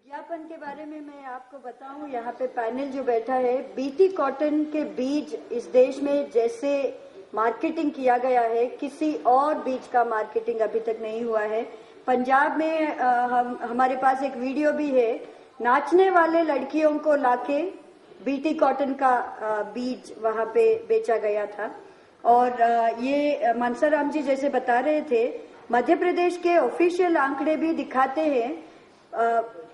विज्ञापन के बारे में मैं आपको बताऊं, यहाँ पे पैनल जो बैठा है, बीटी कॉटन के बीज इस देश में जैसे मार्केटिंग किया गया है, किसी और बीज का मार्केटिंग अभी तक नहीं हुआ है। पंजाब में हमारे पास एक वीडियो भी है, नाचने वाले लड़कियों को लाके बीटी कॉटन का बीज वहां पे बेचा गया था। और ये मनसाराम जी जैसे बता रहे थे, मध्य प्रदेश के ऑफिशियल आंकड़े भी दिखाते हैं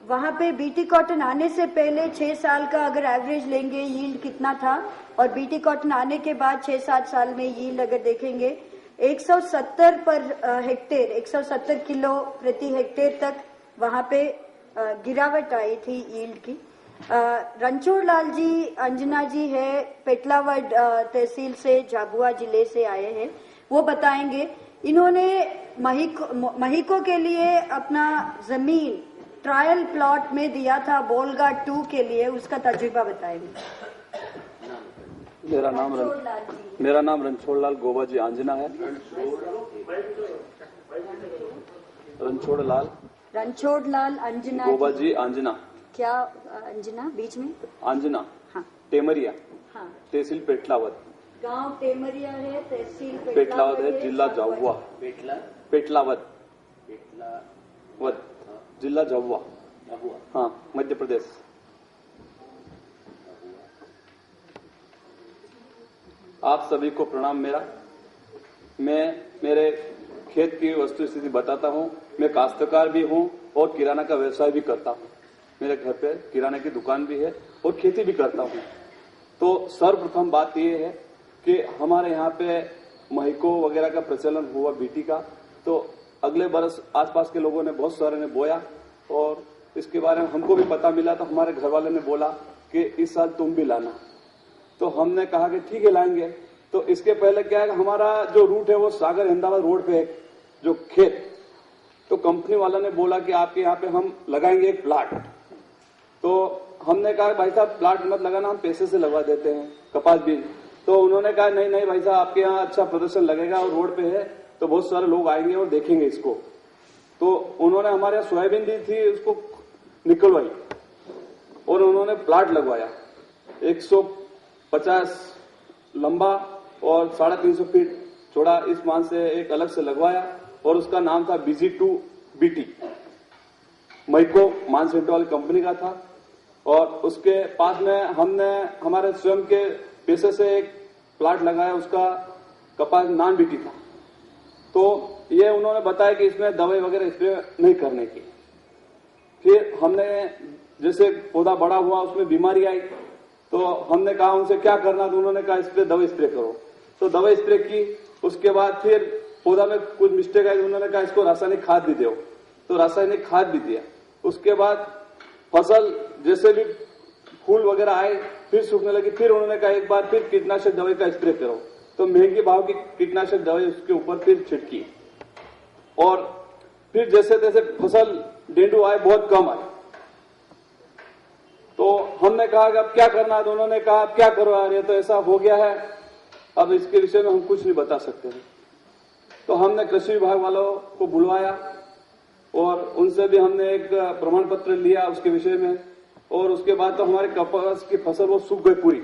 वहां पे बीटी कॉटन आने से पहले 6 साल का अगर एवरेज लेंगे यील्ड कितना था, और बीटी कॉटन आने के बाद 6-7 साल में यील्ड अगर देखेंगे 170 पर हेक्टेयर 170 किलो प्रति हेक्टेयर तक वहां पे गिरावट आई थी यील्ड की। रणछोड़ लाल जी अंजना जी है, पेटलावद तहसील से, झाबुआ जिले से आए हैं, वो बताएंगे। इन्होंने महिको के लिए अपना जमीन ट्रायल प्लॉट में दिया था बोलगा 2 के लिए, उसका तजुर्बा बताएंगे। मेरा नाम रणछोड़ लाल गोबा जी आंजना है। रणछोड़ लाल अंजना गोबा जी आंजना। क्या अंजना बीच में? आंजना। हाँ। टेमरिया। हाँ। तहसील पेटलावद। गांव टेमरिया है, तहसील पेटलावद है, जिला झाबुआ। पेटलावद जिला झाबुआ, हाँ, मध्य प्रदेश। आप सभी को प्रणाम। मैं मेरे खेत की वस्तु स्थिति बताता हूँ। मैं काश्तकार भी हूँ और किराना का व्यवसाय भी करता हूँ। मेरे घर पे किराना की दुकान भी है और खेती भी करता हूँ। तो सर्वप्रथम बात यह है कि हमारे यहाँ पे महिको वगैरह का प्रचलन हुआ बीटी का, तो अगले बरस आसपास के लोगों ने बहुत सारे ने बोया और इसके बारे में हमको भी पता मिला, तो हमारे घर वाले ने बोला कि इस साल तुम भी लाना। तो हमने कहा कि ठीक है लाएंगे। तो इसके पहले क्या है कि हमारा जो रूट है वो सागर अहमदाबाद रोड पे है जो खेत, तो कंपनी वाला ने बोला कि आपके यहाँ पे हम लगाएंगे एक प्लाट। तो हमने कहा भाई साहब प्लाट मत लगाना, हम पैसे से लगवा देते हैं कपास बीज। तो उन्होंने कहा नहीं भाई साहब, आपके यहाँ अच्छा प्रदर्शन लगेगा और रोड पे है तो बहुत सारे लोग आएंगे और देखेंगे इसको। तो उन्होंने हमारे यहाँ सोयाबीन दी थी, उसको निकलवाई और उन्होंने प्लाट लगवाया 150 लंबा और 350 फीट चौड़ा। इस मान से एक अलग से लगवाया और उसका नाम था BG2 BT, महिको मानसेंटो वाली कंपनी का था। और उसके पास में हमने हमारे स्वयं के पैसे से एक प्लाट लगाया, उसका कपास नॉन बीटी था। तो ये उन्होंने बताया कि इसमें दवाई वगैरह स्प्रे नहीं करने की। फिर हमने जैसे पौधा बड़ा हुआ उसमें बीमारी आई, तो हमने कहा उनसे क्या करना, तो उन्होंने कहा इसपे दवाई स्प्रे करो। तो दवाई स्प्रे की। उसके बाद फिर पौधा में कुछ मिस्टेक आई, उन्होंने कहा इसको रासायनिक खाद भी दो, तो रासायनिक खाद भी दिया। उसके बाद फसल जैसे भी फूल वगैरह आए फिर सूखने लगी, फिर उन्होंने कहा एक बार फिर कीटनाशक दवाई का स्प्रे करो। तो महंगी भाव की कीटनाशक दवाई उसके ऊपर फिर छिड़की और फिर जैसे तैसे फसल डेंगू आए बहुत कम आए। तो हमने कहा कि अब क्या करना है, तो उन्होंने कहा अब क्या करो यार, ये तो ऐसा हो गया है, अब इसके विषय में हम कुछ नहीं बता सकते हैं। तो हमने कृषि विभाग वालों को बुलवाया और उनसे भी हमने एक प्रमाण पत्र लिया उसके विषय में। और उसके बाद तो हमारे कपास की फसल वो सूख गई पूरी।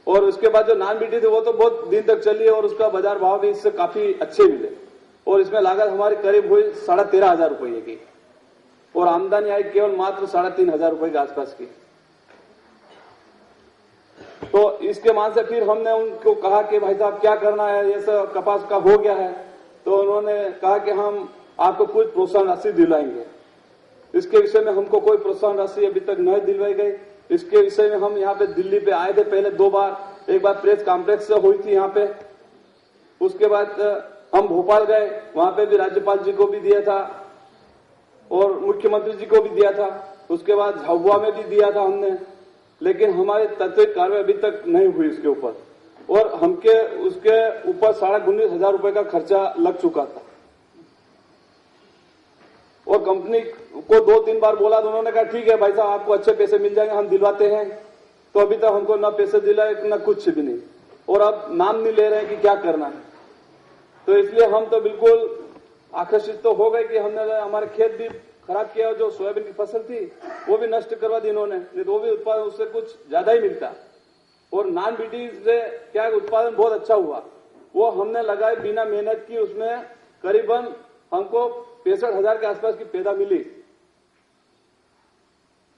और उसके बाद जो नॉन बीटी थी वो तो बहुत दिन तक चली और उसका बाजार भाव भी इससे काफी अच्छे मिले। और इसमें लागत हमारी करीब हुई 13,500 रुपये की और आमदनी आई केवल मात्र 3,500 रुपये के आसपास की। तो इसके मान से फिर हमने उनको कहा कि भाई साहब क्या करना है, ये सब कपास का हो गया है। तो उन्होंने कहा कि हम आपको कुछ प्रोत्साहन राशि दिलाएंगे। इसके विषय में हमको कोई प्रोत्साहन राशि अभी तक नहीं दिलवाई गई। इसके विषय में हम यहाँ पे दिल्ली पे आए थे पहले 2 बार, एक बार प्रेस कॉम्प्लेक्स से हुई थी यहाँ पे। उसके बाद हम भोपाल गए, वहां पे भी राज्यपाल जी को भी दिया था और मुख्यमंत्री जी को भी दिया था। उसके बाद झाबुआ में भी दिया था हमने, लेकिन हमारी तात्विक कार्रवाई अभी तक नहीं हुई इसके ऊपर। और हमके उसके ऊपर 19,500 रुपए का खर्चा लग चुका था। और कंपनी को 2-3 बार बोला तो उन्होंने कहा ठीक है भाई साहब आपको अच्छे पैसे मिल जाएंगे, हम दिलवाते हैं। तो अभी तक हमको न पैसे दिलाए न कुछ भी नहीं, और अब नाम नहीं ले रहे हैं कि क्या करना है। तो इसलिए हम तो बिल्कुल आकर्षित तो हो गए कि हमने हमारे खेत भी खराब किया, जो सोयाबीन की फसल थी वो भी नष्ट करवा दी इन्होंने, नहीं तो वो भी उत्पादन उससे कुछ ज्यादा ही मिलता। और नॉन बीटी से क्या उत्पादन बहुत अच्छा हुआ, वो हमने लगाए बिना मेहनत की, उसमें करीबन हमको 65,000 के आसपास की पैदा मिली,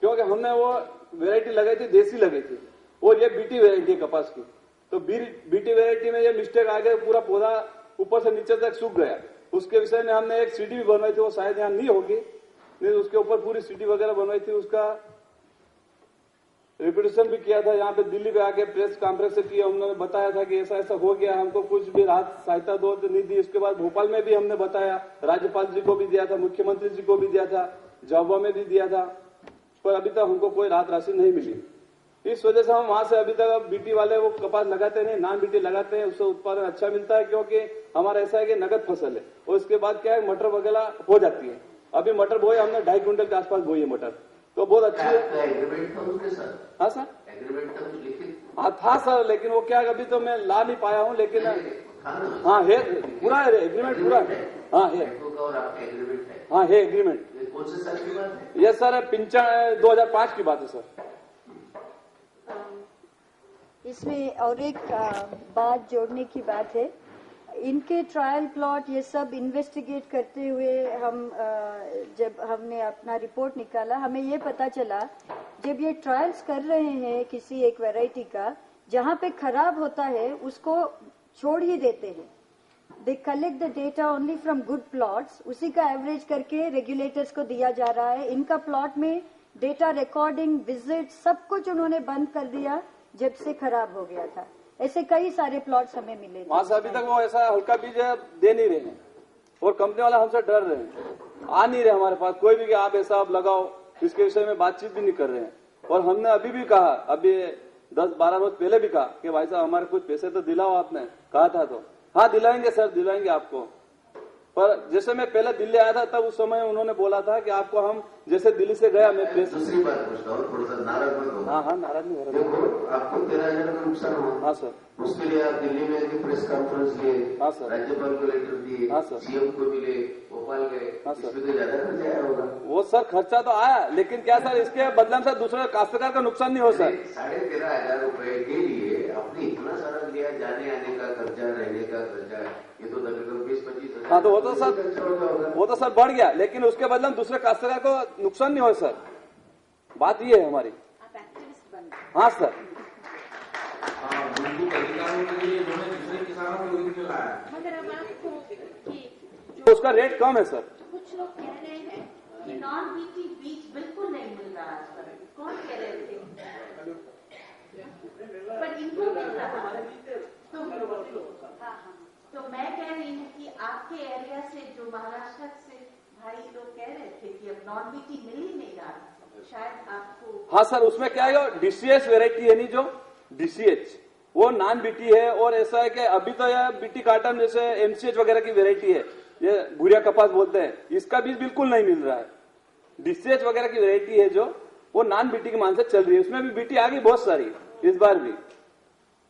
क्योंकि हमने वो वैरायटी लगाई थी, देसी लगाई थी, और ये बीटी वैरायटी है कपास की। तो बीटी वैरायटी में ये मिस्टेक आ गया, पूरा पौधा ऊपर से नीचे तक सूख गया। उसके विषय में हमने एक सीडी भी बनवाई थी, वो शायद यहाँ नहीं होगी, नहीं उसके ऊपर पूरी सीडी वगैरह बनवाई थी, उसका रिप्रेजेंटेशन भी किया था। यहाँ पे दिल्ली पे आके प्रेस कॉन्फ्रेंस किया, उन्होंने बताया था कि ऐसा ऐसा हो गया, हमको कुछ भी राहत सहायता दो तो नहीं दी। उसके बाद भोपाल में भी हमने बताया, राज्यपाल जी को भी दिया था, मुख्यमंत्री जी को भी दिया था, झाबुआ में भी दिया था, पर अभी तक हमको कोई राहत राशि नहीं मिली। इस वजह से हम वहां से अभी तक बीटी वाले वो कपास लगाते नहीं, नॉन बीटी लगाते हैं, उससे उत्पादन अच्छा मिलता है, क्योंकि हमारा ऐसा है कि नगद फसल है। और इसके बाद क्या है, मटर वगैरह हो जाती है। अभी मटर बोए हमने 2.5 क्विंटल के आसपास बोई है मटर, तो बहुत अच्छी है। एग्रीमेंट था उसके साथ? हाँ सर, एग्रीमेंट था कुछ लिखित? हाँ था सर, लेकिन वो क्या अभी तो मैं ला नहीं पाया हूँ, लेकिन हाँ है, पूरा है एग्रीमेंट, पूरा है। हाँ है, और आपका एग्रीमेंट है? हाँ है एग्रीमेंट। कौन से साल की बात है? ये सर 2005 की बात है सर। इसमें और एक बात जोड़ने की बात है, इनके ट्रायल प्लॉट ये सब इन्वेस्टिगेट करते हुए हम जब हमने अपना रिपोर्ट निकाला, हमें ये पता चला जब ये ट्रायल्स कर रहे हैं किसी एक वैरायटी का, जहाँ पे खराब होता है उसको छोड़ ही देते हैं। They collect the data only from good plots, उसी का एवरेज करके रेगुलेटर्स को दिया जा रहा है। इनका प्लॉट में डेटा रिकॉर्डिंग, विजिट, सब कुछ उन्होंने बंद कर दिया जब से खराब हो गया था। ऐसे कई सारे प्लॉट्स हमें मिले थे। वहां से अभी तक वो ऐसा हल्का बीज दे नहीं रहे हैं, और कंपनी वाले हमसे डर रहे हैं, आ नहीं रहे हमारे पास कोई भी कि आप ऐसा आप लगाओ, इसके विषय में बातचीत भी नहीं कर रहे हैं। और हमने अभी भी कहा, अभी 10-12 रोज पहले भी कहा कि भाई साहब हमारे कुछ पैसे तो दिलाओ, आपने कहा था तो हाँ दिलाएंगे सर, दिलाएंगे आपको। पर जैसे मैं पहले दिल्ली आया था तब उस समय उन्होंने बोला था कि आपको हम, जैसे दिल्ली से गया मैं प्रेस। दूसरी बात पूछता हूँ, थोड़ा सा नाराज मत हो। हाँ नाराज नहीं हो रहा। देखो, आपको 13,000 का नुकसान हुआ। हाँ सर। उसके लिए आप दिल्ली में एक प्रेस कॉन्फ्रेंस लिए, हाँ सर, राज्यपाल को लेटर दिए, हाँ सर, सीएम को मिले, भोपाल गए। हाँ सर, इसमें तो ज्यादा खर्चा आया होगा। वो सर खर्चा तो आया, लेकिन क्या सर इसके बदले से दूसरे काश्तकार का नुकसान नहीं हो सर। 13,500 रुपए के लिए आपने इतना सारा लिया, जाने आने का खर्चा, रहने का खर्चा, ये तो तकरीबन 20-25 हजार। हाँ तो वो तो सर बढ़ गया, लेकिन उसके बदले दूसरे काश्तकार को नुकसान नहीं हो सर। बात ये है हमारी। हाँ सर, तो उसका रेट कम है सर। कुछ लोग कह रहे हैं कि नॉन बीटी बीज बिल्कुल नहीं मिल रहा है सर, कौन कह रहे थे? पर इनको मिल रहा है। तो मैं कह रही हूँ कि आपके एरिया से जो महाराष्ट्र से भाई लोग कह रहे थे कि अब नॉन बीटी मिल ही नहीं रहा, शायद आपको। हाँ सर, उसमें क्या है, डीसीएच वेरायटी है नहीं, जो डीसीएच वो नॉन बीटी है। और ऐसा है कि अभी तो यह बीटी काटन जैसे एमसीएच वगैरह की वेरायटी है, ये भूरिया कपास बोलते हैं, इसका बीज बिल्कुल नहीं मिल रहा है। डीसीएच वगैरह की वेरायटी है जो वो नॉन बीटी की मान से चल रही है, उसमें भी बीटी आ गई बहुत सारी इस बार भी,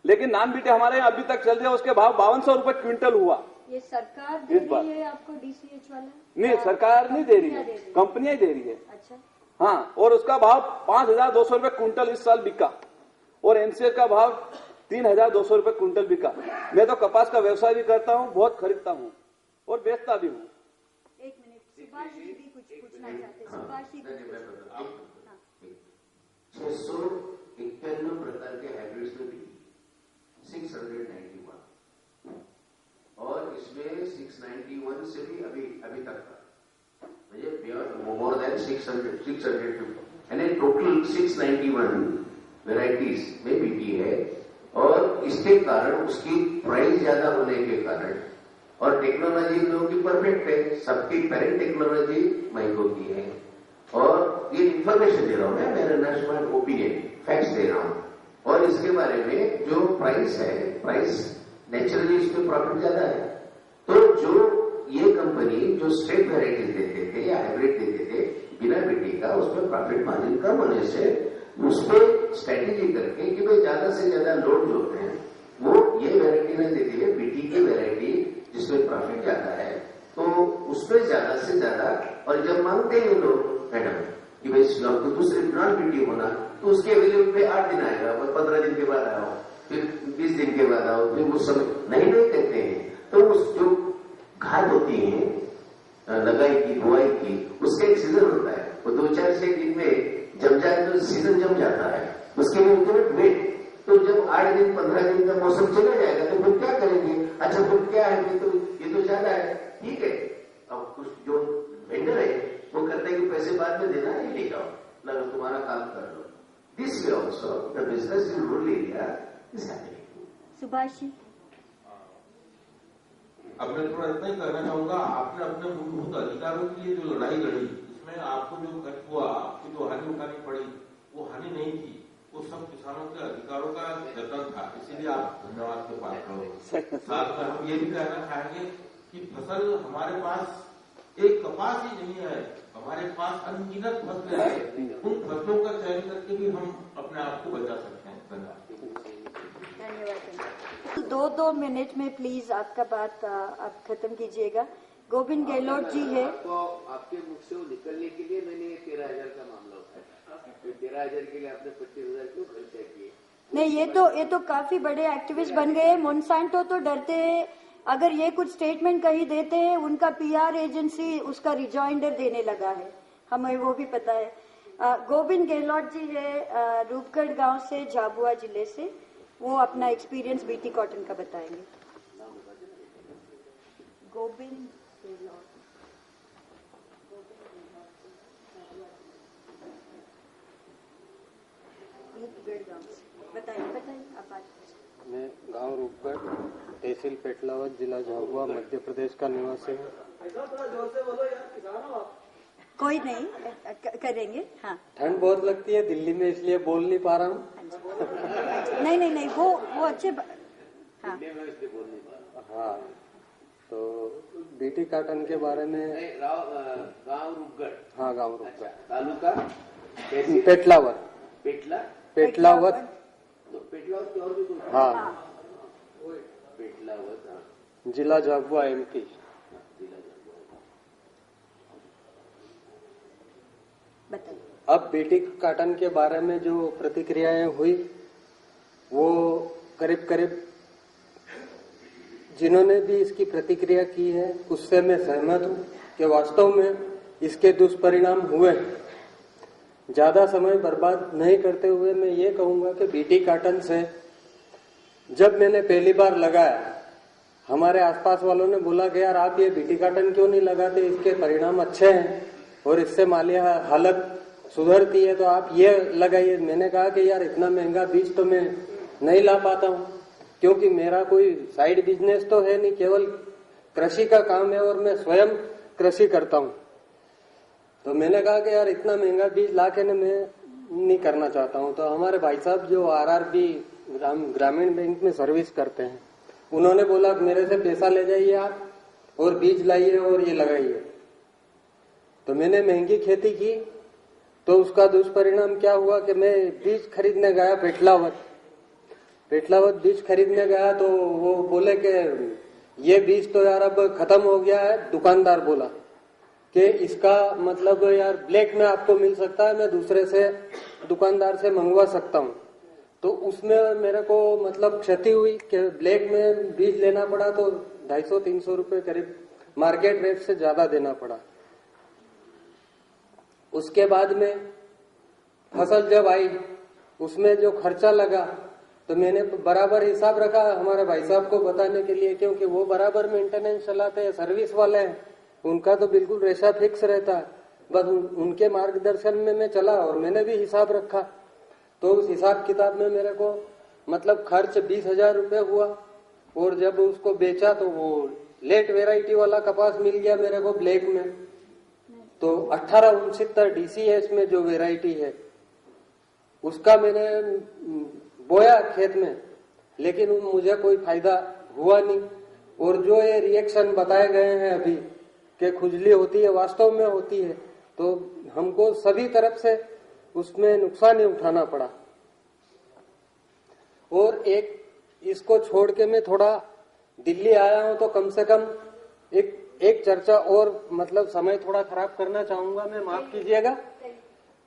लेकिन नॉन बीटी हमारे यहाँ अभी तक चल रही है। उसके भाव 5200 रुपए क्विंटल हुआ। ये सरकार दे रही है आपको डीसीएच वाला? नहीं, सरकार नहीं दे रही है, कंपनियां ही दे रही है। अच्छा। हाँ, और उसका भाव 5,200 रुपए क्विंटल इस साल बिका, और एमसीएच का भाव 3,200 रुपए क्विंटल बिका। मैं तो कपास का व्यवसाय भी करता हूँ, बहुत खरीदता हूँ और बेचता भी हूँ। एक मिनट, सुभाष जी भी कुछ पूछना चाहते हैं। सुभाष जी 691 प्रकार के हाइब्रिड्स में भी 691, और इसमें 691 से भी अभी तक का मुझे मोर देन 650 यानी टोटल 691 वेराइटीज में बीटी है। और इसके कारण उसकी प्राइस ज्यादा होने के कारण, और टेक्नोलॉजी लोगों की परफेक्ट है, सबकी पेरेंट टेक्नोलॉजी माइक्रो की है। और ये इंफॉर्मेशन दे रहा हूं मैं, मेरा नेशनल ओपिनियन, फैक्ट्स दे रहा हूं। और इसके बारे में जो प्राइस है, प्राइस नेचुरली इसमें प्रॉफिट ज्यादा है। तो जो ये कंपनी जो स्ट्रेट वेराइटीज देते थे या हाइब्रिड देते थे बिना बीटी का, उसमें प्रॉफिट मार्जिन कम होने से उस पर स्ट्रेटेजी करके कि भाई ज्यादा से ज्यादा लोड जो है वो ये वेराइटी में देती है, बीटी की वेराइटी जिसमें प्रॉफिट ज्यादा है। तो उसमें ज्यादा से ज्यादा, और जब मांगते हैं लोग मैडम कि भाई आपको दूसरे नॉन बीटी होना, तो उसके अवेलेबल पे 8 दिन आएगा, 15 दिन के बाद आओ, फिर 20 दिन के बाद आओ, फिर वो सब नहीं कहते हैं। तो उस जो खाद होती है लगाई की बुआई की, उसका एक सीजन होता है, वो 2-4-6 दिन में जम जाए तो सीजन जम जाता है, उसके लिए तुरंत वेट। तो जब 8 दिन 15 दिन का मौसम चला जाएगा तो फिर क्या करेंगे? अच्छा फिर क्या है, ये तो ज्यादा है, ठीक है। अब कुछ जो वेंडर है वो कहते हैं कि पैसे बाद में देना है, ले जाओ, लगा तुम्हारा काम कर लो। This way also the business in rural area is happening. Subhash ji, अब मैं थोड़ा इतना ही कहना चाहूंगा, आपने अपने मूलभूत अधिकारों के लिए जो लड़ाई लड़ी, उसमें आपको जो खर्च हुआ, आपकी जो हानि उठानी पड़ी, वो हानि नहीं थी, वो सब किसानों के अधिकारों का जतन था, इसीलिए आप धन्यवाद के पात्र हो। साथ में हम ये भी कहना चाहेंगे कि फसल हमारे पास एक कपास ही नहीं है, हमारे पास अनगिनत फसलें हैं, उन फसलों का चयन करके भी हम अपने आप को बचा सकते हैं। धन्यवाद। धन्यवाद। 2-2 मिनट में प्लीज आपका बात आप खत्म कीजिएगा। गोविंद गहलोत जी है। आपको आपके मुख से निकलने के लिए मैंने 13,000 का मामला उठाया। 13,000 के लिए आपने 25,000 क्यों खर्चा किए? नहीं, ये तो काफी बड़े एक्टिविस्ट बन गए। मोनसांटो तो डरते हैं, अगर ये कुछ स्टेटमेंट कहीं देते हैं, उनका PR एजेंसी उसका रिजॉइंडर देने लगा है, हमें वो भी पता है। गोविंद गहलोत जी है रूपगढ़ गांव से, झाबुआ जिले से, वो अपना एक्सपीरियंस BT कॉटन का बताएंगे। गोविंद गहलोत, रूपगढ़ गांव से, बताइए आप बात। मैं गांव रूपगढ़, तहसील पेटलावत, जिला झाबुआ, मध्य प्रदेश का निवासी हूँ। कोई नहीं, करेंगे। हाँ, ठंड बहुत लगती है दिल्ली में, इसलिए बोल नहीं पा रहा हूँ। नहीं, वो अच्छे। हाँ, हाँ, तो BT कॉटन के बारे में। गाँव रूपगढ़। हाँ, गांव रूपगढ़, तालुका पेटलावत। पेटलावत। तो पेटलावत की और भी कोई? हाँ, पेटलावत, हाँ, जिला झाबुआ, MP। बताइए। अब BT कॉटन के बारे में जो प्रतिक्रियाएं हुई, वो करीब जिन्होंने भी इसकी प्रतिक्रिया की है, उससे मैं सहमत हूँ कि वास्तव में इसके दुष्परिणाम हुए। ज्यादा समय बर्बाद नहीं करते हुए मैं ये कहूंगा कि BT कॉटन से जब मैंने पहली बार लगाया, हमारे आसपास वालों ने बोला कि यार आप ये BT कॉटन क्यों नहीं लगाते, इसके परिणाम अच्छे हैं और इससे माली हालत सुधरती है, तो आप ये लगाइए। मैंने कहा कि यार इतना महंगा बीज तो मैं नहीं ला पाता हूँ, क्योंकि मेरा कोई साइड बिजनेस तो है नहीं, केवल कृषि का काम है और मैं स्वयं कृषि करता हूँ। तो मैंने कहा कि यार इतना महंगा बीज ला के मैं नहीं करना चाहता हूँ। तो हमारे भाई साहब जो RRB ग्रामीण बैंक में सर्विस करते हैं, उन्होंने बोला मेरे से पैसा ले जाइए आप और बीज लाइए और ये लगाइए। तो मैंने महंगी खेती की, तो उसका दुष्परिणाम क्या हुआ कि मैं बीज खरीदने गया पेटलावत बीज खरीदने गया, तो वो बोले कि ये बीज तो यार अब खत्म हो गया है। दुकानदार बोला कि इसका मतलब यार ब्लैक में आपको मिल सकता है, मैं दूसरे से दुकानदार से मंगवा सकता हूँ। तो उसमें मेरे को मतलब क्षति हुई कि ब्लैक में बीज लेना पड़ा, तो 250-300 रुपए करीब मार्केट रेट से ज्यादा देना पड़ा। उसके बाद में फसल जब आई, उसमें जो खर्चा लगा, तो मैंने बराबर हिसाब रखा हमारे भाई साहब को बताने के लिए, क्योंकि वो बराबर मेंटेनेंस चलाते हैं, सर्विस वाले हैं, उनका तो बिल्कुल रेशा फिक्स रहता है। बस उनके मार्गदर्शन में मैं चला और मैंने भी हिसाब रखा। तो उस हिसाब किताब में मेरे को मतलब खर्च 20,000 रुपये हुआ, और जब उसको बेचा तो वो लेट वेराइटी वाला कपास मिल गया मेरे को ब्लैक में। तो 1869 DCS में जो वेराइटी है उसका मैंने बोया खेत में, लेकिन मुझे कोई फायदा हुआ नहीं। और जो ये रिएक्शन बताए गए हैं अभी कि खुजली होती है, वास्तव में होती है, तो हमको सभी तरफ से उसमें नुकसान ही उठाना पड़ा। और एक इसको छोड़ के मैं थोड़ा दिल्ली आया हूं, तो कम से कम एक एक चर्चा और मतलब समय थोड़ा खराब करना चाहूंगा मैं, माफ कीजिएगा,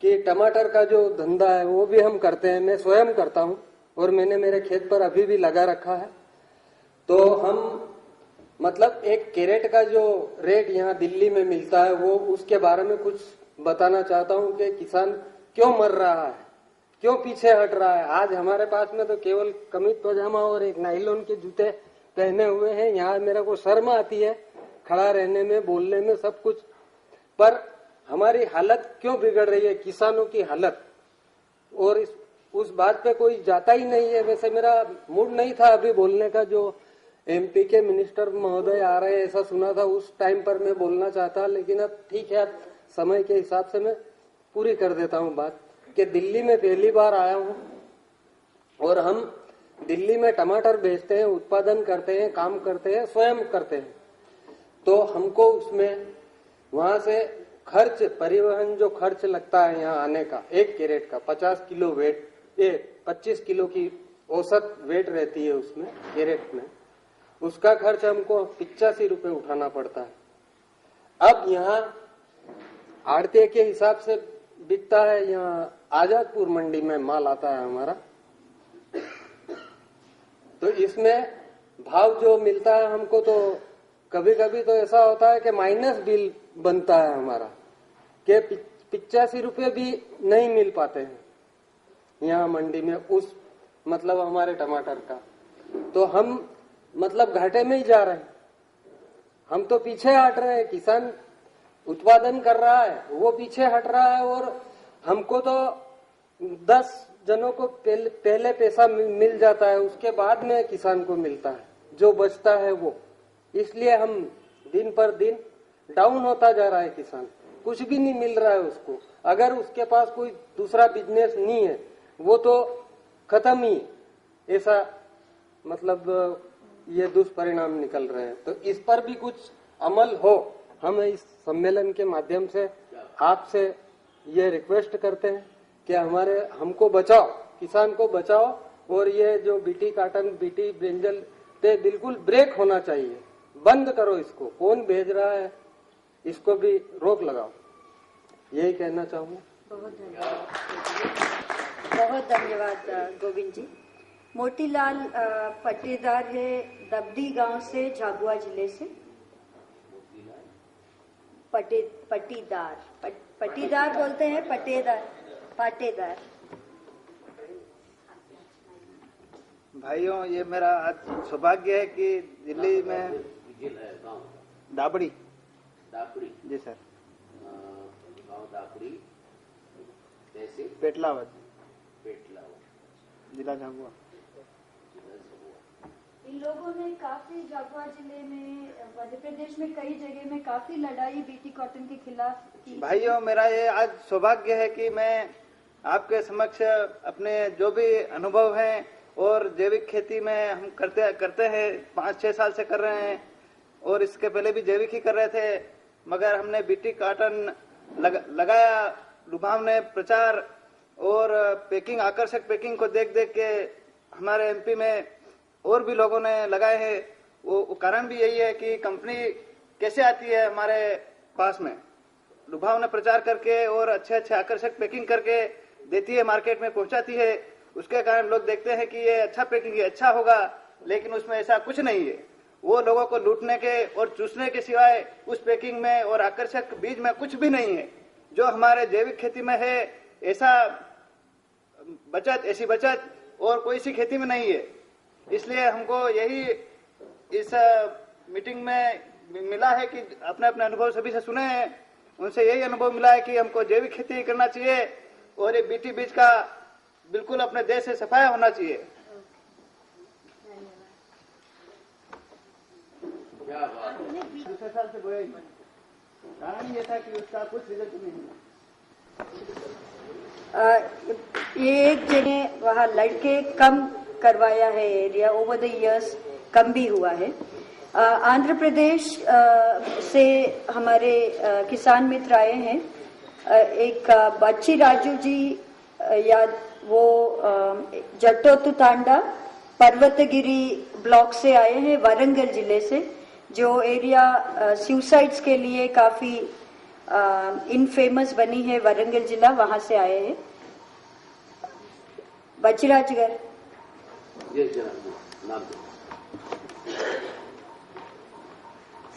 कि टमाटर का जो धंधा है वो भी हम करते हैं, मैं स्वयं करता हूं और मैंने मेरे खेत पर अभी भी लगा रखा है। तो हम मतलब एक कैरेट का जो रेट यहाँ दिल्ली में मिलता है वो उसके बारे में कुछ बताना चाहता हूँ कि किसान क्यों मर रहा है, क्यों पीछे हट रहा है। आज हमारे पास में तो केवल कमीज पजामा और एक नायलॉन के जूते पहने हुए हैं। यहाँ मेरे को शर्म आती है खड़ा रहने में, बोलने में, सब कुछ। पर हमारी हालत क्यों बिगड़ रही है, किसानों की हालत, और उस बात पे कोई जाता ही नहीं है। वैसे मेरा मूड नहीं था अभी बोलने का, जो एमपी के मिनिस्टर महोदय आ रहे हैं ऐसा सुना था, उस टाइम पर मैं बोलना चाहता, लेकिन अब ठीक है, अब समय के हिसाब से मैं पूरी कर देता हूँ बात। कि दिल्ली में पहली बार आया हूँ और हम दिल्ली में टमाटर बेचते हैं, उत्पादन करते हैं, काम करते हैं, स्वयं करते हैं। तो हमको उसमें वहां से खर्च, परिवहन जो खर्च लगता है यहाँ आने का, एक कैरेट का 50 किलो वेट, 25 किलो की औसत वेट रहती है उसमें कैरेट में, उसका खर्च हमको 85 रुपए उठाना पड़ता है। अब यहाँ आड़ते के हिसाब से बिकता है, यहाँ आजादपुर मंडी में माल आता है हमारा, तो इसमें भाव जो मिलता है हमको, तो कभी कभी तो ऐसा होता है कि माइनस बिल बनता है हमारा, कि 85 रुपये भी नहीं मिल पाते हैं यहाँ मंडी में उस मतलब हमारे टमाटर का। तो हम मतलब घाटे में ही जा रहे हैं, हम तो पीछे हट रहे हैं। किसान उत्पादन कर रहा है वो पीछे हट रहा है, और हमको तो 10 जनों को पहले पैसा मिल जाता है, उसके बाद में किसान को मिलता है जो बचता है वो। इसलिए हम दिन पर दिन डाउन होता जा रहा है किसान, कुछ भी नहीं मिल रहा है उसको। अगर उसके पास कोई दूसरा बिजनेस नहीं है वो तो खत्म ही, ऐसा मतलब ये दुष्परिणाम निकल रहे हैं। तो इस पर भी कुछ अमल हो, हम इस सम्मेलन के माध्यम से आपसे ये रिक्वेस्ट करते हैं कि हमको बचाओ, किसान को बचाओ, और ये जो बीटी काटन, बीटी ब्रिंजल पे बिल्कुल ब्रेक होना चाहिए, बंद करो इसको। कौन भेज रहा है इसको भी रोक लगाओ, यही कहना चाहूंगा। बहुत धन्यवाद, बहुत धन्यवाद गोविंद जी। मोतीलाल पट्टेदार है दबडी गांव से, झाबुआ जिले से। पट्टीदार बोलते हैं, पाटेदार। भाइयों, ये मेरा आज सौभाग्य है कि दिल्ली में दाबड़ी जी सर, गाँव दापड़ी, तहसील पेटलावद, जिला झाबुआ। इन लोगों ने काफी झाबुआ जिले में, मध्य प्रदेश में कई जगह में काफी लड़ाई बीटी कॉटन के खिलाफ की। भाइयों, मेरा ये आज सौभाग्य है कि मैं आपके समक्ष अपने जो भी अनुभव हैं, और जैविक खेती में हम करते हैं, 5-6 साल से कर रहे हैं, और इसके पहले भी जैविक ही कर रहे थे, मगर हमने बीटी कॉटन लगाया, लुभावने प्रचार और पैकिंग, आकर्षक पैकिंग को देख देख के हमारे एमपी में और भी लोगों ने लगाए हैं। वो कारण भी यही है कि कंपनी कैसे आती है हमारे पास में, लुभावने प्रचार करके और अच्छे अच्छे आकर्षक पैकिंग करके देती है, मार्केट में पहुंचाती है। उसके कारण लोग देखते हैं कि ये अच्छा पैकिंग है, अच्छा होगा, लेकिन उसमें ऐसा कुछ नहीं है। वो लोगों को लूटने के और चूसने के सिवाय उस पैकिंग में और आकर्षक बीज में कुछ भी नहीं है। जो हमारे जैविक खेती में है, ऐसी बचत और कोई सी खेती में नहीं है। इसलिए हमको यही इस मीटिंग में मिला है कि अपने अपने अनुभव सभी से सुने हैं, उनसे यही अनुभव मिला है कि हमको जैविक खेती करना चाहिए, और ये बीटी बीज का बिल्कुल अपने देश से सफाया होना चाहिए। दूसरे साल से बोया ही, कारण ये था कि उसका कुछ रिजल्ट नहीं मिला। ये एक जगह वहाँ लड़के कम करवाया है एरिया, ओवर द इयर्स कम भी हुआ है। आंध्र प्रदेश से हमारे किसान मित्र आए हैं, एक बच्ची राजू जी, या वो जट्टोतु तांडा पर्वतगिरी ब्लॉक से आए हैं, वारंगल जिले से। जो एरिया सुसाइड्स के लिए काफी इनफेमस बनी है, वरंगल जिला, वहां से आए हैं। बचिराजगर।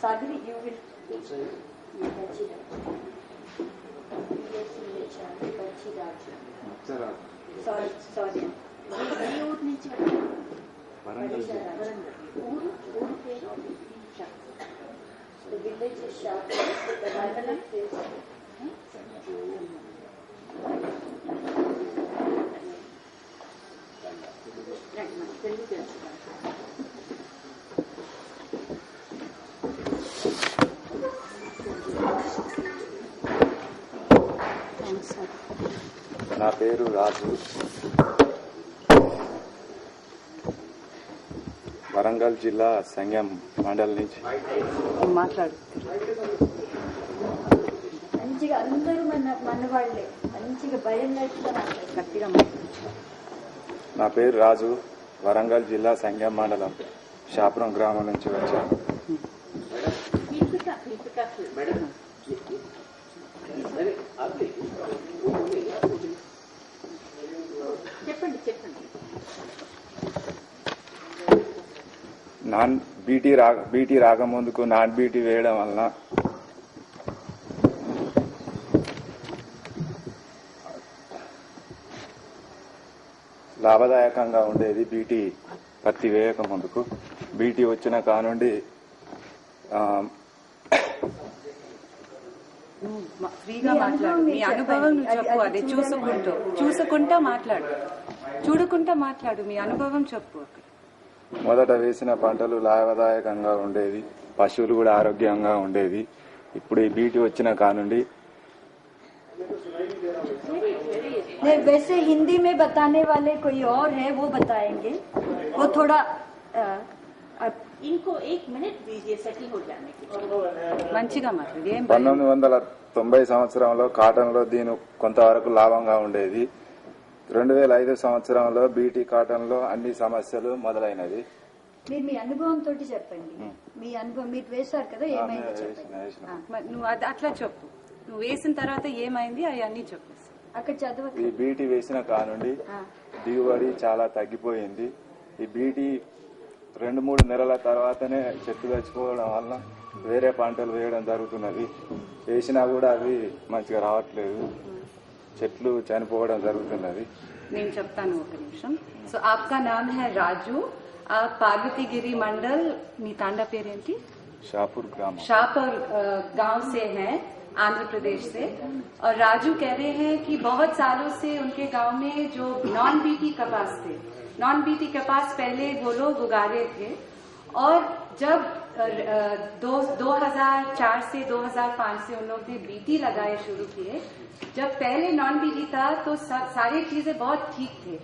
सागरी you will sorry The village is Shahpur, the Mandala is నా పేరు రాజు, వరంగల్ జిల్లా సంగం మండల్ నుంచి మాట్లాడు. మంచిగా అందరూ మన వాళ్ళే, మంచిగా భయం లేకుండా గట్టిగా. నా పేరు రాజు, వరంగల్ జిల్లా సంగం మండలం షాపురం గ్రామం నుంచి వచ్చాను. బీటీ రాకముందుకు నాన్ బీటీ వేయడం వలన లాభదాయకంగా ఉండేది. బీటీ పత్తి వేయక ముందుకు. బీటీ వచ్చిన కానుండి ఫ్రీగా మాట్లాడు, నీ అనుభవం నువ్వు చెప్పు. అదే చూసుకుంటా మాట్లాడు, చూడకుండా మాట్లాడు, మీ అనుభవం చెప్పు. మొదట వేసిన పంటలు లాభదాయకంగా ఉండేది, పశువులు కూడా ఆరోగ్యంగా ఉండేది. ఇప్పుడు ఈ బీటీ వచ్చిన కానుండి वैसे हिंदी में बताने वाले कोई और है, वो बताएंगे. वो थोड़ा इनको 1 मिनट दीजिए सेटल हो जाने के लिए. మంచిగా మాట్లాడు. 1990 సంవత్సరంలో కాటన్ లో దీని కొంతవరకు లాభంగా ఉండేది. 2005 సంవత్సరంలో బీటీ కాటన్ లో అన్ని సమస్యలు మొదలైనది. మీరు మీ అనుభవంతో చెప్పండి. మీ అనుభవం మీరు వేశారు కదా, ఏమైంది చెప్పండి. నువ్వు అట్లా చెప్పు, నువ్వు వేసిన తర్వాత ఏమైంది అవన్నీ చెప్పు. అక్కడ చదువు. ఈ బీటీ వేసిన కానుండి దిగుబడి చాలా తగ్గిపోయింది. ఈ బీటీ 2-3 నెలల తర్వాతనే చెట్టు చచ్చిపోవడం వల్ల వేరే పంటలు వేయడం జరుగుతున్నది. వేసినా కూడా అవి మంచిగా రావట్లేదు, చెట్లు చనిపోవడం జరుగుతున్నది. నేను చెప్తాను, ఒక నిమిషం. సో ఆప్కా నామ్ హై రాజు, आप पार्वतीगिरी मंडल, మీ తాండా పేరేంటి? शाहपुर ग्राम, शाहपुर गांव से हैं, आंध्र प्रदेश से. और राजू कह रहे हैं कि बहुत सालों से उनके गांव में जो नॉन बीटी कपास थे, नॉन बीटी कपास पहले वो लोग उगा रहे थे. और जब 2004 से 2005 से उन लोग ने बीटी लगाए शुरू किए. जब पहले नॉन बीटी था तो सारी चीजें बहुत ठीक थे,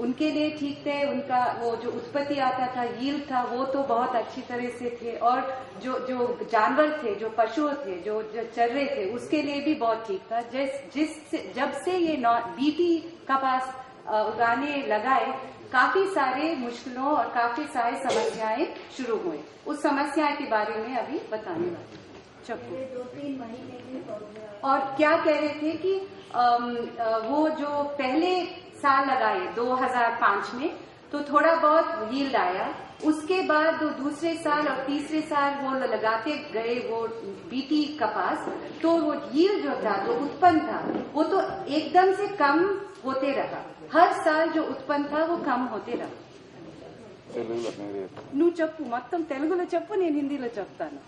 उनके लिए ठीक थे. उनका वो जो उत्पत्ति आता था, यील्ड था, वो तो बहुत अच्छी तरह से थे. और जो जानवर थे, जो पशु थे, जो चर रहे थे, उसके लिए भी बहुत ठीक था. जब से ये बीटी कपास उगाने लगाए, काफी सारे मुश्किलों और काफी सारे समस्याएं शुरू हुए. उस समस्या के बारे में अभी बताने वाले. चप्पू 2-3 महीने में. और क्या कह रहे थे कि वो जो पहले साल लगाए 2005 में तो थोड़ा बहुत यील्ड आया. उसके बाद दूसरे साल और तीसरे साल वो लगाते गए वो बीटी कपास, तो वो यील्ड जो था, जो उत्पन्न था, वो तो एकदम से कम होते रहा. हर साल जो उत्पन्न था वो कम होते रहा. నువ్వు చెప్పు, మొత్తం తెలుగులో చెప్పు, నేను హిందీలో చెప్తాను.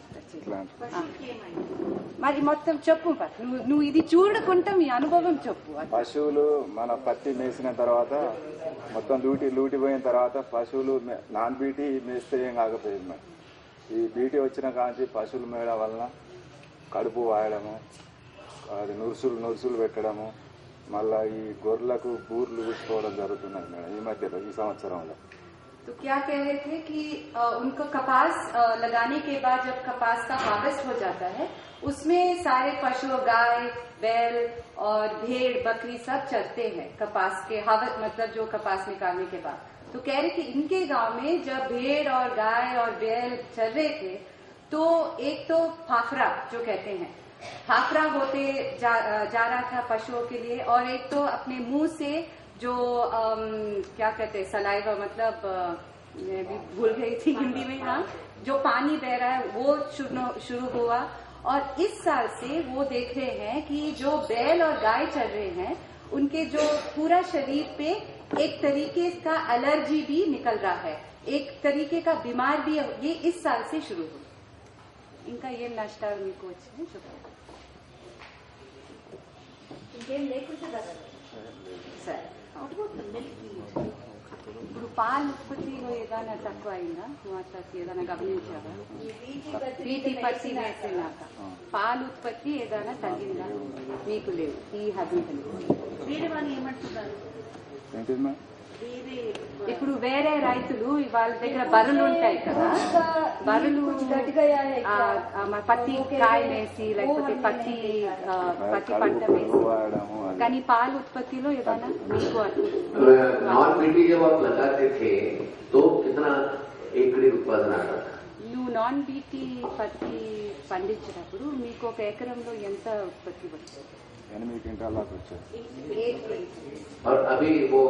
మరి మొత్తం చెప్పు, నువ్వు ఇది చూడకుండా మీ అనుభవం చెప్పు. పశువులు మన పత్తి మేసిన తర్వాత మొత్తం లూటిపోయిన తర్వాత పశువులు నాన్ బీటీ మేస్తే ఏం కాకపోయింది. మరి ఈ బీటీ వచ్చిన కాంచి పశువులు మేయడం వలన కడుపు వాయడము, అది నురుసులు పెట్టడము, మళ్ళా ఈ గొర్రెలకు బూర్లు కూర్చుకోవడం జరుగుతున్నది మేడం ఈ మధ్యలో, ఈ సంవత్సరంలో. तो क्या कह रहे थे कि उनको कपास लगाने के बाद जब कपास का हार्वेस्ट हो जाता है, उसमें सारे पशु, गाय, बैल और भेड़, बकरी सब चरते हैं कपास के हार्वेस्ट, मतलब जो कपास निकालने के बाद. तो कह रहे कि इनके गांव में जब भेड़ और गाय और बैल चर रहे थे तो एक तो फाफरा जो कहते हैं, फाफरा होते जा रहा था पशुओं के लिए, और एक तो अपने मुंह से जो क्या कहते हैं सलाइवा, मतलब मैं भी भूल गई थी हिंदी में, हाँ, जो पानी बह रहा है वो शुरू हुआ। और इस साल से वो देख रहे हैं कि जो बैल और गाय चल रहे हैं उनके जो पूरा शरीर पे एक तरीके का एलर्जी भी निकल रहा है, एक तरीके का बीमार भी, ये इस साल से शुरू हुआ। इनका ये नाश्ता उनको अच्छे शुक्रिया సరే. ఇప్పుడు పాలు ఉత్పత్తిలో ఏదైనా తక్కువ అయిందా? నువ్వు అసలు ఏదైనా గమనించావా? వీటి పట్టి వేసినాక పాలు ఉత్పత్తి ఏదైనా తగ్గిందా? మీకు లేవు ఈ హద్దు. వేరే వాళ్ళు ఏమంటున్నారు? ఇప్పుడు వేరే రైతులు వాళ్ళ దగ్గర బర్రెలు ఉంటాయి కదా, బర్రెలు పత్తి కాయలేసి లేకపోతే పత్తి పంట వేసి, కానీ పాలు ఉత్పత్తిలో ఏదైనా మీకు नॉन बीटी जब आप लगाते थे तो कितना एकड़ी उत्पादन आता था? నువ్వు నాన్ బీటీ పత్తి పండించినప్పుడు మీకు ఒక ఎకరంలో ఎంత ఉత్పత్తి వచ్చింది? 8 क्विंटल దాకా వచ్చేది. और अभी वो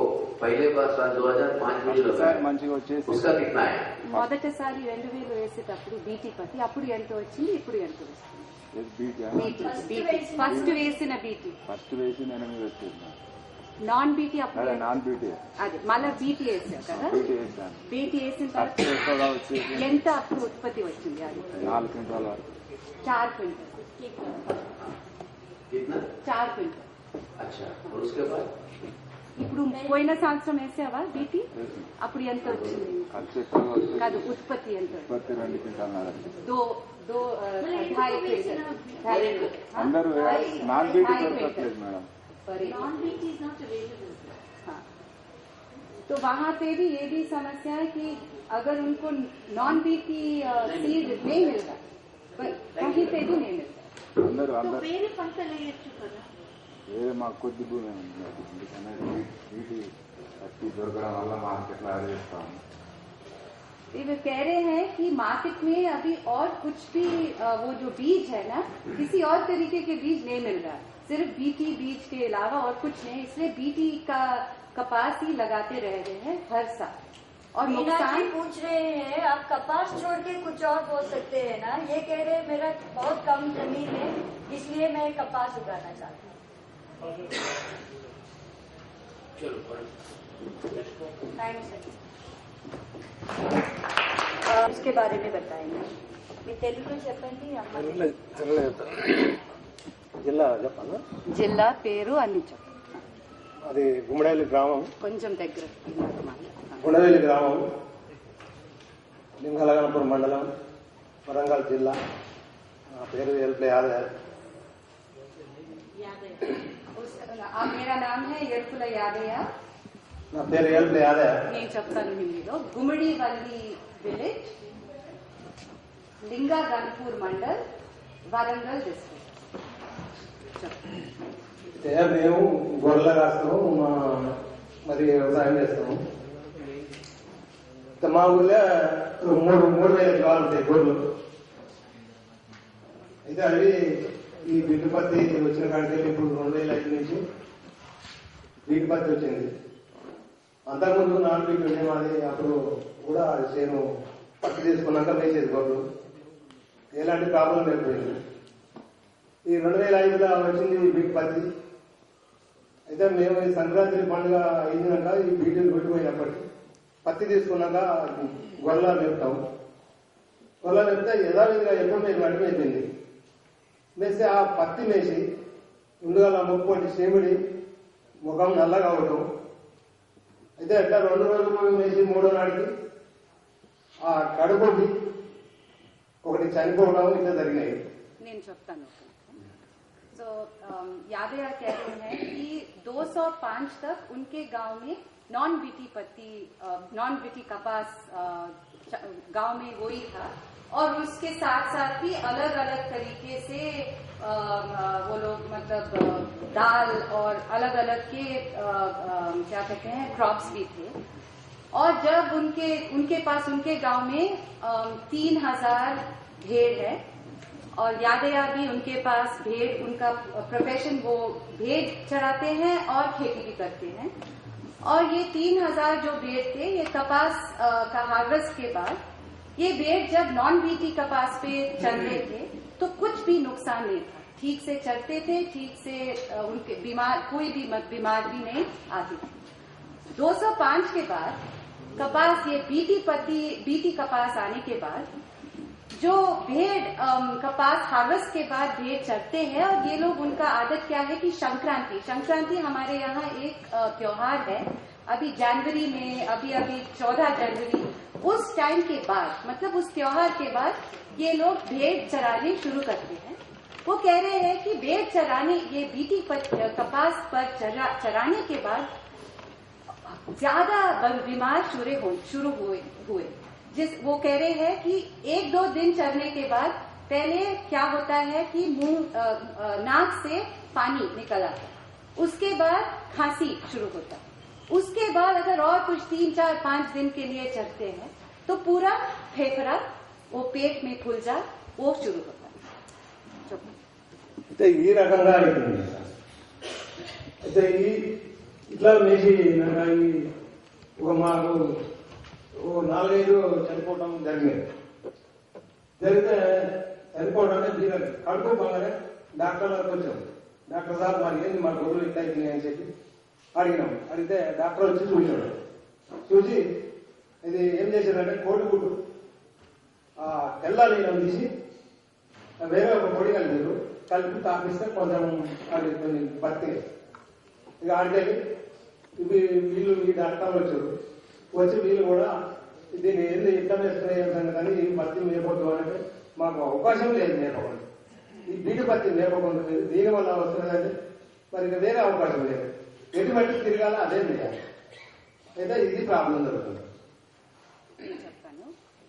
पहले बार साल 2005 में जो लगाया మంచిగా వచ్చేసి उसका कितना है? మొదటిసారి 2000 వేసేటప్పుడు బీటీ పత్తి అప్పుడు ఎంత వచ్చింది, ఇప్పుడు ఎంత వస్తుంది? ఫస్ట్ వేసిన బీటీ, ఫస్ట్ వేసి 8 వచ్చేది. నాన్ బీటీ అప్పుడు అదే నాన్ బీటీ, అదే మళ్ళీ బీటీ వేసావు కదా, బీటీ వేసాను. బీటీ వేసిన ఫస్ట్ తర్వాత ఎక్కువగా వచ్చేసి ఎంత అప్పుడు ఉత్పత్తి వచ్చింది? అది 4 క్వింటాల వరకు. 4 క్వింటల్. कितना? 4 క్వింటల్. अच्छा, और उसके बाद ఇప్పుడు పోయిన సంవత్సరం వేసావా బీటీ? అప్పుడు ఎంత వచ్చింది? ఖర్చు ఎక్కువగా వచ్చేసి కాదు, ఉత్పత్తి ఎంత? ఉత్పత్తి 2 క్వింటాల ढाई क्विंटल. అందరూ నాన్ బీటీ దొరకట్లేదు madam. Non BT is not available. हाँ, तो वहाँ पे भी ये भी समस्या है कि अगर उनको नॉन बीटी सीड नहीं मिलता, कहीं पे भी नहीं मिलता. అందరూ तो వేరే పంటలు వేయచ్చు కదా. వేరే మాకు కొద్ది భూమి ఉంది, అందుకనే బీటీ పత్తి దొరకడం వల్ల మార్కెట్లో ఆడేస్తాము. वो कह रहे हैं कि मार्केट में अभी और कुछ भी वो जो बीज है ना, किसी और तरीके के बीज नहीं मिल रहा, सिर्फ बीटी बीज के अलावा और कुछ नहीं, इसलिए बीटी का कपास ही लगाते रह रहे हैं हर साल. और नुकसान पूछ रहे हैं आप कपास छोड़ के कुछ और बोल सकते हैं ना, ये कह रहे हैं मेरा बहुत कम जमीन है इसलिए मैं कपास उगाना चाहता हूँ. इसके बारे में बताएंगे. మీ తెలుగులో చెప్పండి అమ్మ. జిల్లా చెప్పాలా? జిల్లా పేరు అన్ని చెప్పండి. అది గుమ్మడేలి గ్రామం, కొంచెం దగ్గర గుండవేలి గ్రామం, లింగలగనపురం మండలం, వరంగల్ జిల్లా. నా పేరు ఎల్ప్లే యాదవ్. मेरा नाम है यरकुला यादయ్య. నా పేరు ఎల్ప్లే యాదవ్. నేను చెప్తాను హిందీలో. గుమ్మడివల్లి విలేజ్, లింగా గన్పూర్ మండల్, వరంగల్ డిస్ట్రిక్ట్. మేము గొర్రెలు కాస్తాము, మరి వ్యవసాయం చేస్తాము. మా ఊళ్ళో 3,000 ఎకరాలు ఉంటాయి గొర్రెలు. అయితే అవి ఈ బిడ్డు పత్తి వచ్చిన కాడికి ఇప్పుడు 2005 నుంచి బిడ్డు పత్తి వచ్చింది. అంతకుముందు నాన్ బిడ్డు ఉండే మాది, అప్పుడు కూడా చేను పత్తి తీసుకున్నాక వేసేది గొర్రెలు, ఎలాంటి ప్రాబ్లం లేకపోయింది. ఈ 2005లో వచ్చింది బిడ్డు పత్తి. అయితే మేము ఈ సంక్రాంతి పండుగ అయినాక ఈ బీటీలు కొట్టిపోయినప్పటికీ పత్తి తీసుకున్నాక గొర్రెలు మేపుతాం. గొర్రెలు మేపితే యథావిధిగా ఎప్పుడు మేము నడిపోయింది మేసి ఆ పత్తి మేసి ముందుగా ముక్కోటి చీమిడి ముఖం నల్లగా అవడం. అయితే అట్లా 2 రోజులు మేసి 3వ నాటికి ఆ కడుపుకి ఒకటి చనిపోవడం ఇట్లా జరిగినాయి. నేను చెప్తాను. तो यादయ్య कह रहे हैं कि 205 तक उनके गांव में नॉन बीटी पत्ती, नॉन बीटी कपास गांव में वो ही था, और उसके साथ साथ भी अलग अलग तरीके से वो लोग मतलब दाल और अलग अलग के क्या कहते हैं क्रॉप्स भी थे. और जब उनके पास उनके गांव में 3,000 भेड़ है और यादया भी उनके पास भेड़, उनका प्रोफेशन वो भेड़ चराते हैं और खेती भी करते हैं। और ये 3000 जो भेड़ थे, ये कपास का हार्वेस्ट के बाद ये भेड़ जब नॉन बीटी कपास पे चल रहे थे तो कुछ भी नुकसान नहीं था, ठीक से चलते थे, ठीक से उनके कोई भी बीमार भी नहीं आती थी। 205 के बाद कपास, ये बीटी कपास आने के बाद जो भेड़ कपास हार्वेस्ट के बाद भेड़ चरते हैं, और ये लोग, उनका आदत क्या है कि संक्रांति हमारे यहाँ एक त्योहार है, अभी जनवरी में, अभी 14 जनवरी, उस टाइम के बाद, मतलब उस त्योहार के बाद ये लोग भेड़ चराने शुरू करते हैं। वो कह रहे हैं कि भेड़ चराने, ये बीटी कपास पर चराने के बाद ज्यादा बीमार शुरू हुए। वो कह रहे हैं कि 1-2 दिन चरने के बाद पहले क्या होता है कि नाक से पानी निकल आता, उसके बाद खांसी शुरू होता, उसके बाद अगर और कुछ 3-4-5 दिन के लिए चरते हैं तो पूरा फेफड़ा, वो पेट में फूल जा, वो शुरू होता है। ఈ రకంగా అవుతుంది అయితే ఇట్లా మేసి ఒక మాకు 4-5 చనిపోవడం జరిగింది. జరిగితే చనిపోవడానికి దీని కడుపు బాగానే డాక్టర్ వరకు వచ్చాం. డాక్టర్ సార్ మరి ఏంది మా గొడవలు ఇట్లా అవుతున్నాయి అని చెప్పి అడిగినాం. అడిగితే డాక్టర్ వచ్చి చూశాడు. చూసి ఇది ఏం చేశారంటే కోడిగుడ్డు తెల్ల నీళ్ళం తీసి వేరే ఒక పొడి కలిపారు, కలిపి తాపిస్తే కొంచెం అది కొంచెం బతికే. ఇక ఆడికెళ్ళి వీళ్ళు ఈ డాక్టర్లు వచ్చారు. వచ్చి వీళ్ళు కూడా దీన్ని ఏంది ఇట్లా వేసుకునే కానీ ఈ పత్తి మేపొద్దు అంటే మాకు అవకాశం లేదు మేపకుండా, ఈ బీటి పత్తి మేపకుండా దీనివల్ల వస్తున్నదంటే మరి ఇక వేరే అవకాశం లేదు, ఎటువంటి తిరగాల అదే చేయాలి. అయితే ఇది ప్రాబ్లం జరుగుతుంది.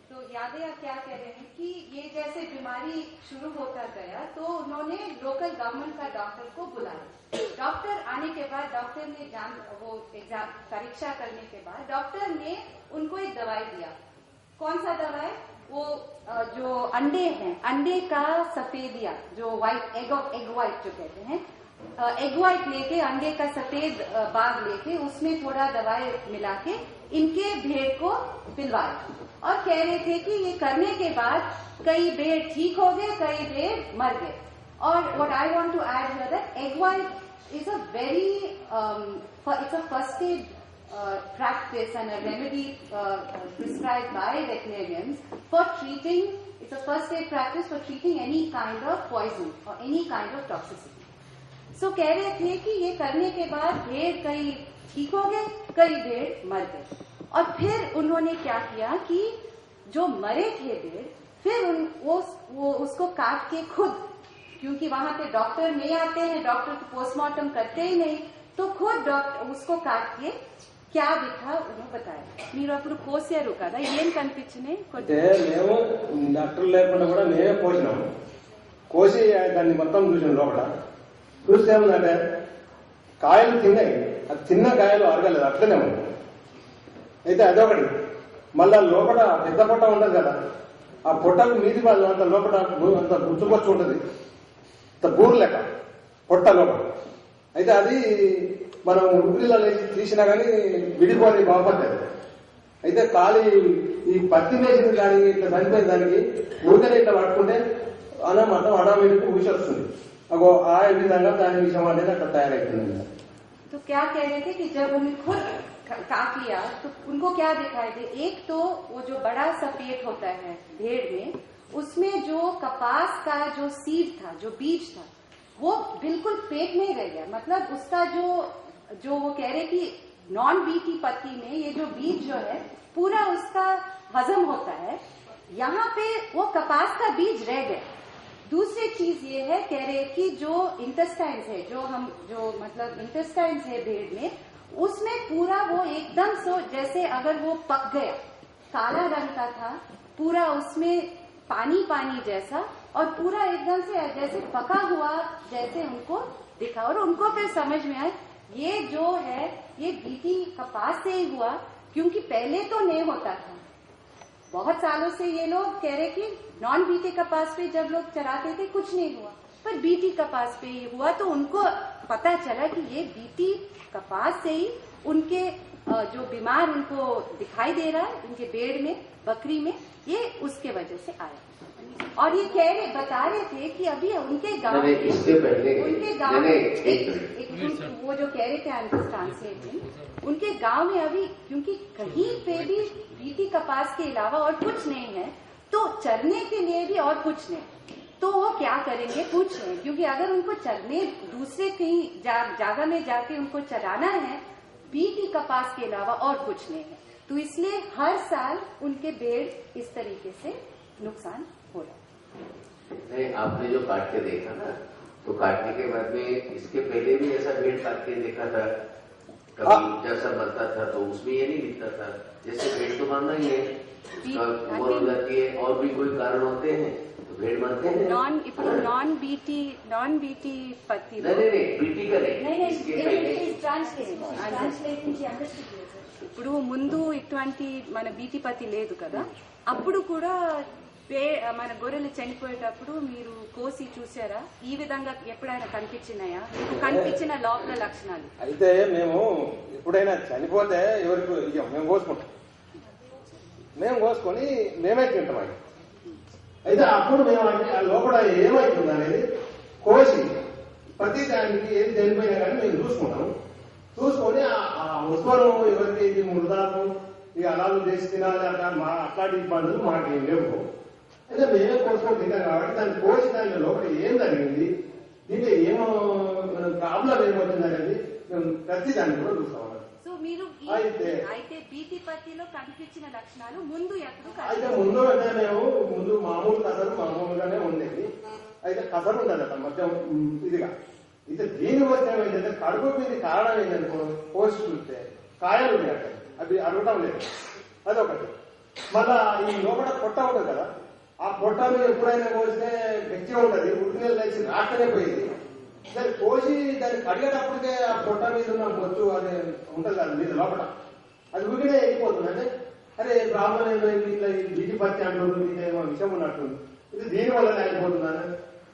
तो यादया क्या कह रहे हैं कि ये जैसे बीमारी शुरू होता गया तो उन्होंने लोकल गवर्नमेंट का डॉक्टर को बुलाया। डॉक्टर आने के बाद डॉक्टर ने परीक्षा करने के बाद डॉक्टर ने उनको एक दवाई दिया। कौन सा दवाई? वो जो अंडे हैं, अंडे का सफेदिया, जो व्हाइट एग व्हाइट जो कहते हैं, एग व्हाइट लेके, अंडे का सफेद बाग लेके उसमें थोड़ा दवाई मिला के इनके भेड़ को पिलवाया और कह रहे थे कि ये करने के बाद कई भेड़ ठीक हो गए, कई भेड़ मर गए। और what I want to add here that egg white is a very it's a first aid practice and a remedy prescribed by veterinarians for treating. It's a first aid practice for treating any kind of poison or any kind of toxicity. So कह रहे थे कि ये करने के बाद भेड़ कई ठीक हो गए, कई भेड़ मर गए। और फिर उन्होंने क्या किया कि जो मरे थे भेड़, फिर वो उसको काट के खुद, क्योंकि वहां पे डॉक्टर नहीं आते हैं, डॉक्टर को पोस्टमार्टम करते ही नहीं, तो खुद डॉक्टर उसको काट के क्या दिखा उन्होंने बताया। మీరు అప్పుడు కోసారు కదా, ఏం కనిపించినాయి? మేము డాక్టర్ లేకుండా కూడా మేమే కోసినాము. కోసి దాన్ని మొత్తం చూసాం. లోపల చూస్తే ఏముందంటే కాయలు తిన్నాయి, అది చిన్న కాయలు అరగలేదు, అట్లనే ఉంది. అయితే అదొకటి. మళ్ళా లోపల పెద్ద పొట్ట ఉండదు కదా, ఆ పొట్టకు మీది వాళ్ళు అంత లోపల అంత గుచ్చుకొచ్చి ఉంటుంది, బూరు లెక్క పొట్ట లోపల. అయితే అది మనం ఉగ్రిలో లేచి తీసినా కానీ విడిపోని బాగుపడ్డది. అయితే ఖాళీ ఈ పత్తి వేసిన కానీ ఇట్లా చనిపోయిన దానికి ఊరికనే ఇట్లా పట్టుకుంటే అన్నమాట ఆటోమేటిక్ ఊసొస్తుంది. అగో ఆ విధంగా దాని విషయం అనేది అట్లా తయారైతుంది. तो क्या कह रहे थे कि जब उन्हें खुद काट लिया तो उनको क्या दिखाई दे? एक तो वो जो बड़ा सा पेट होता है भेड़ में, उसमें जो कपास का जो सीड था, जो बीज था, वो बिल्कुल पेट में रह गया। मतलब उसका जो वो कह रहे कि नॉन बीटी पत्ती में ये जो बीज जो है पूरा उसका हजम होता है, यहाँ पे वो कपास का बीज रह गया। दूसरी चीज ये है, कह रहे कि जो इंटेस्टाइन्स है, जो मतलब इंटेस्टाइन्स है भेड़ में, उसमें पूरा वो एकदम सो जैसे अगर वो पक गया, काला रंग का था, पूरा उसमें पानी जैसा, और पूरा एकदम से जैसे पका हुआ जैसे उनको दिखा। और उनको फिर समझ में आया ये जो है ये बीटी कपास से ही हुआ, क्योंकि पहले तो नहीं होता था। बहुत सालों से ये लोग कह रहे कि नॉन बीटी कपास पे जब लोग चराते थे कुछ नहीं हुआ, पर बीटी कपास पे ये हुआ। तो उनको पता चला कि ये बीटी कपास से ही उनके जो बीमार उनको दिखाई दे रहा है उनके भेड़ में, बकरी में, ये उसके वजह से आया। और ये बता रहे थे कि अभी उनके गांव में, उनके गांव में वो जो कह रहे थे ट्रांसलेटिंग, उनके गांव में अभी क्योंकि कहीं पे भी बीटी कपास के अलावा और कुछ नहीं है, तो चरने के लिए भी और कुछ नहीं, तो वो क्या करेंगे पूछ रहे हैं। क्योंकि अगर उनको चरने दूसरे कहीं जगह में जाके उनको चराना है, बीटी कपास के अलावा और कुछ नहीं है, तो इसलिए हर साल उनके भेड़ इस तरीके से नुकसान हो रहा है। नहीं, आपने जो काट के देखा ना, तो काटने के बाद में इसके पहले भी ऐसा भेड़ काट के देखा था, कभी जैसा बनता था तो उसमें ये नहीं दिखता था। जैसे भेड़ तो मारना ही है, उम्र हो जाती है और भी कोई कारण होते हैं तो भेड़ मारते हैं। नॉन बीटी पत्ती नहीं बीटी का नहीं, ఇప్పుడు ముందు ఇటువంటి మన బీటీ పత్తి లేదు కదా, అప్పుడు కూడా మన గొర్రెలు చనిపోయేటప్పుడు మీరు కోసి చూసారా? ఈ విధంగా ఎప్పుడైనా కనిపించినాయా మీకు? కనిపించిన లోపల లక్షణాలు? అయితే మేము ఎప్పుడైనా చనిపోతే ఎవరికి ఇయ్యం, మేము కోసుకుంటాం, మేము కోసుకొని మేమే తింటాం. అయితే అప్పుడు మేము లోపల ఏమైతుంది అనేది కోసి ప్రతి దానికి ఏది చనిపోయినా కానీ మేము చూసుకుంటాం. చూసుకొని ఆ ఉత్పన్నం ఎవరికి ఇది మృదాలు ఈ అలాలు చేసి తినాలి అట్లాంటి ఇబ్బందులు మాకేం లేవు. అయితే మేమే కోసుకొని తింటాం కాబట్టి దాన్ని కోసి దాని లోపల ఏం జరిగింది, దీంట్లో ఏమో ప్రాబ్లం ఏమవుతుంది అనేది మేము ప్రతి దాన్ని కూడా చూస్తాం. సో మీరు అయితే బీటీ పత్తిలో కనిపించిన లక్షణాలు ముందు ఎప్పుడు? అయితే ముందు అంటే మేము ముందు మామూలు కసరు మామూలుగానే ఉండేది. అయితే కసరు ఉండదట మొత్తం ఇదిగా. అయితే దీని వచ్చి ఏమైందంటే కడుపు మీద కారణం ఏంటనుకో, కోసి చూస్తే కాయలు ఉన్నాయట, అవి అరగటం లేదు, అదొకటి. మళ్ళా ఈ లోపల పొట్ట ఉంటుంది కదా, ఆ పొట్ట మీద ఎప్పుడైనా కోస్తే గట్టిగా ఉంటుంది, ఉడికినీళ్ళు లేచి రాకనే పోయింది. దాన్ని కోసి దాన్ని కడిగేటప్పటికే ఆ పొట్ట మీద ఉన్న బొచ్చు అది ఉంటుంది కదా మీద లోపల, అది ఉడికినే వెళ్ళిపోతుంది. అంటే అరే ప్రాబ్లం ఏమైంది, ఇట్లా బీటీ పత్తి అంటుంది, ఇదేమో విషయం ఉన్నట్టుంది, ఇది దీనివల్ల అయిపోతుందని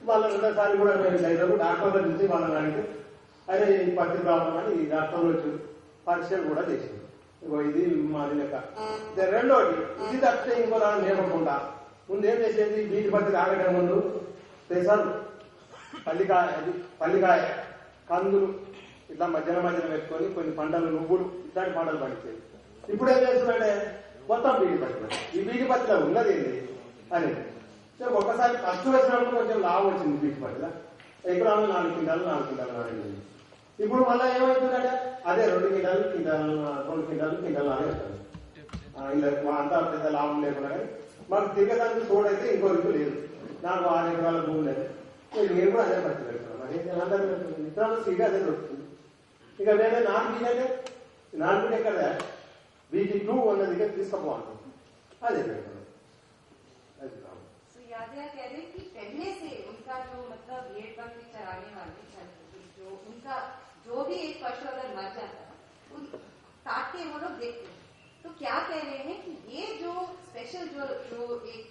వాళ్ళ రెండోసారి కూడా మేము రైతులకు డాక్టర్లో చూసి వాళ్ళని అడిగితే అరే ఈ పత్తి ప్రాబ్లం అని ఈ డాక్టర్లు వచ్చి పరీక్షలు కూడా చేసింది. ఇది మాది లెక్క. రెండోది ఇది తప్పితే ఇంకో దాన్ని నేర్పకుండా ముందు ఏం చేసేది, బీటీ పత్తి రాగడే ముందు పెసలు, పల్లికాయ, కందులు ఇట్లా మధ్యన పెట్టుకొని కొన్ని పంటలు, నువ్వులు ఇట్లాంటి పంటలు పండించేది. ఇప్పుడు ఏం చేస్తుందంటే మొత్తం బీటీ పత్తి, ఈ బీటీ పత్తిలో ఉన్నది ఏంటి అని ఒక్కసారి ఫస్ట్ వచ్చినప్పుడు కొంచెం లాభం వచ్చింది బీటీ పత్తిలో, ఎకరాలు 4 క్వింటాలు నాలుగు. ఇప్పుడు మళ్ళీ ఏమవుతుందంటే అదే 2 క్వింటాలు 2 క్వింటాలు నాగేస్తాను. ఇలా మా అంతా పెద్ద లాభం లేకుండా కానీ మాకు తిరగడానికి తోడైతే ఇంకో రుచి లేదు. నాకు 6 ఎకరాల భూమి లేదు, నేను కూడా అదే పత్తి పెడతాను. మరి అందరూ విత్తనాలు సీగా అదే దొరుకుతుంది. ఇక వేరే నాన్ బీటీ ఎక్కడ BT2 అన్నది తీసుకుపోవాలి, అదే పెడతాను. यादव कह रहे कि पहले से उनका जो मतलब भेड़ बकरी चराने वाले जो उनका जो भी एक पशु अगर मर जाता काट के वो लोग देखते, तो क्या कह रहे हैं कि ये जो स्पेशल जो एक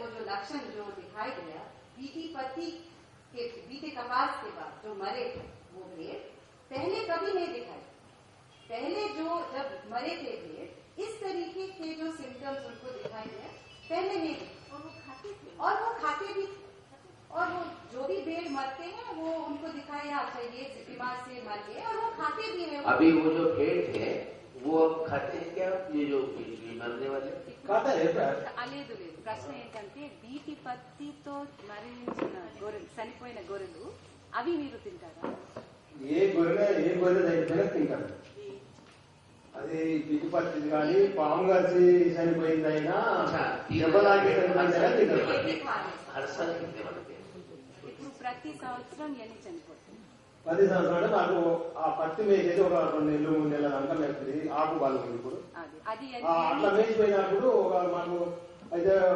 वो जो लक्षण जो दिखाई गया बीटी पत्ती के बीते कपास के बाद जो मरे वो भेड़ पहले कभी नहीं दिखाई। पहले जो जब मरे थे भेड़ इस तरीके के जो सिम्टम्स उनको दिखाई दिया पहले नहीं, और वो खाते भी, और वो जो भी भेड़ मरते हैं वो उनको दिखाया अच्छा ये बीमार से मर गए और वो खाते भी हैं। अभी वो जो भेड़ है वो अब खाते हैं क्या, ये जो मरने वाले खाता है? లేదు ప్రశ్న ఏంటంటే బీటీ పత్తితో మరణించిన గొర్రెలు, చనిపోయిన గొర్రెలు అవి మీరు తింటారా? ఏ గొర్రె దగ్గర తింటారు. అది బీటీ పత్తి కానీ పాము కలిసి చనిపోయిందైనా దెబ్బలాగి చనిపోయిందైనా తింటారు. ఇప్పుడు ప్రతి సంవత్సరం ఎన్ని చనిపోతుంది? ప్రతి సంవత్సరం అంటే నాకు ఆ పత్తి మేసేది ఒక 2 నెలలు 3 నెలల దాకా మేస్తుంది. ఆకు బాగుంది ఇప్పుడు, అట్లా మేసిపోయినప్పుడు మాకు అయితే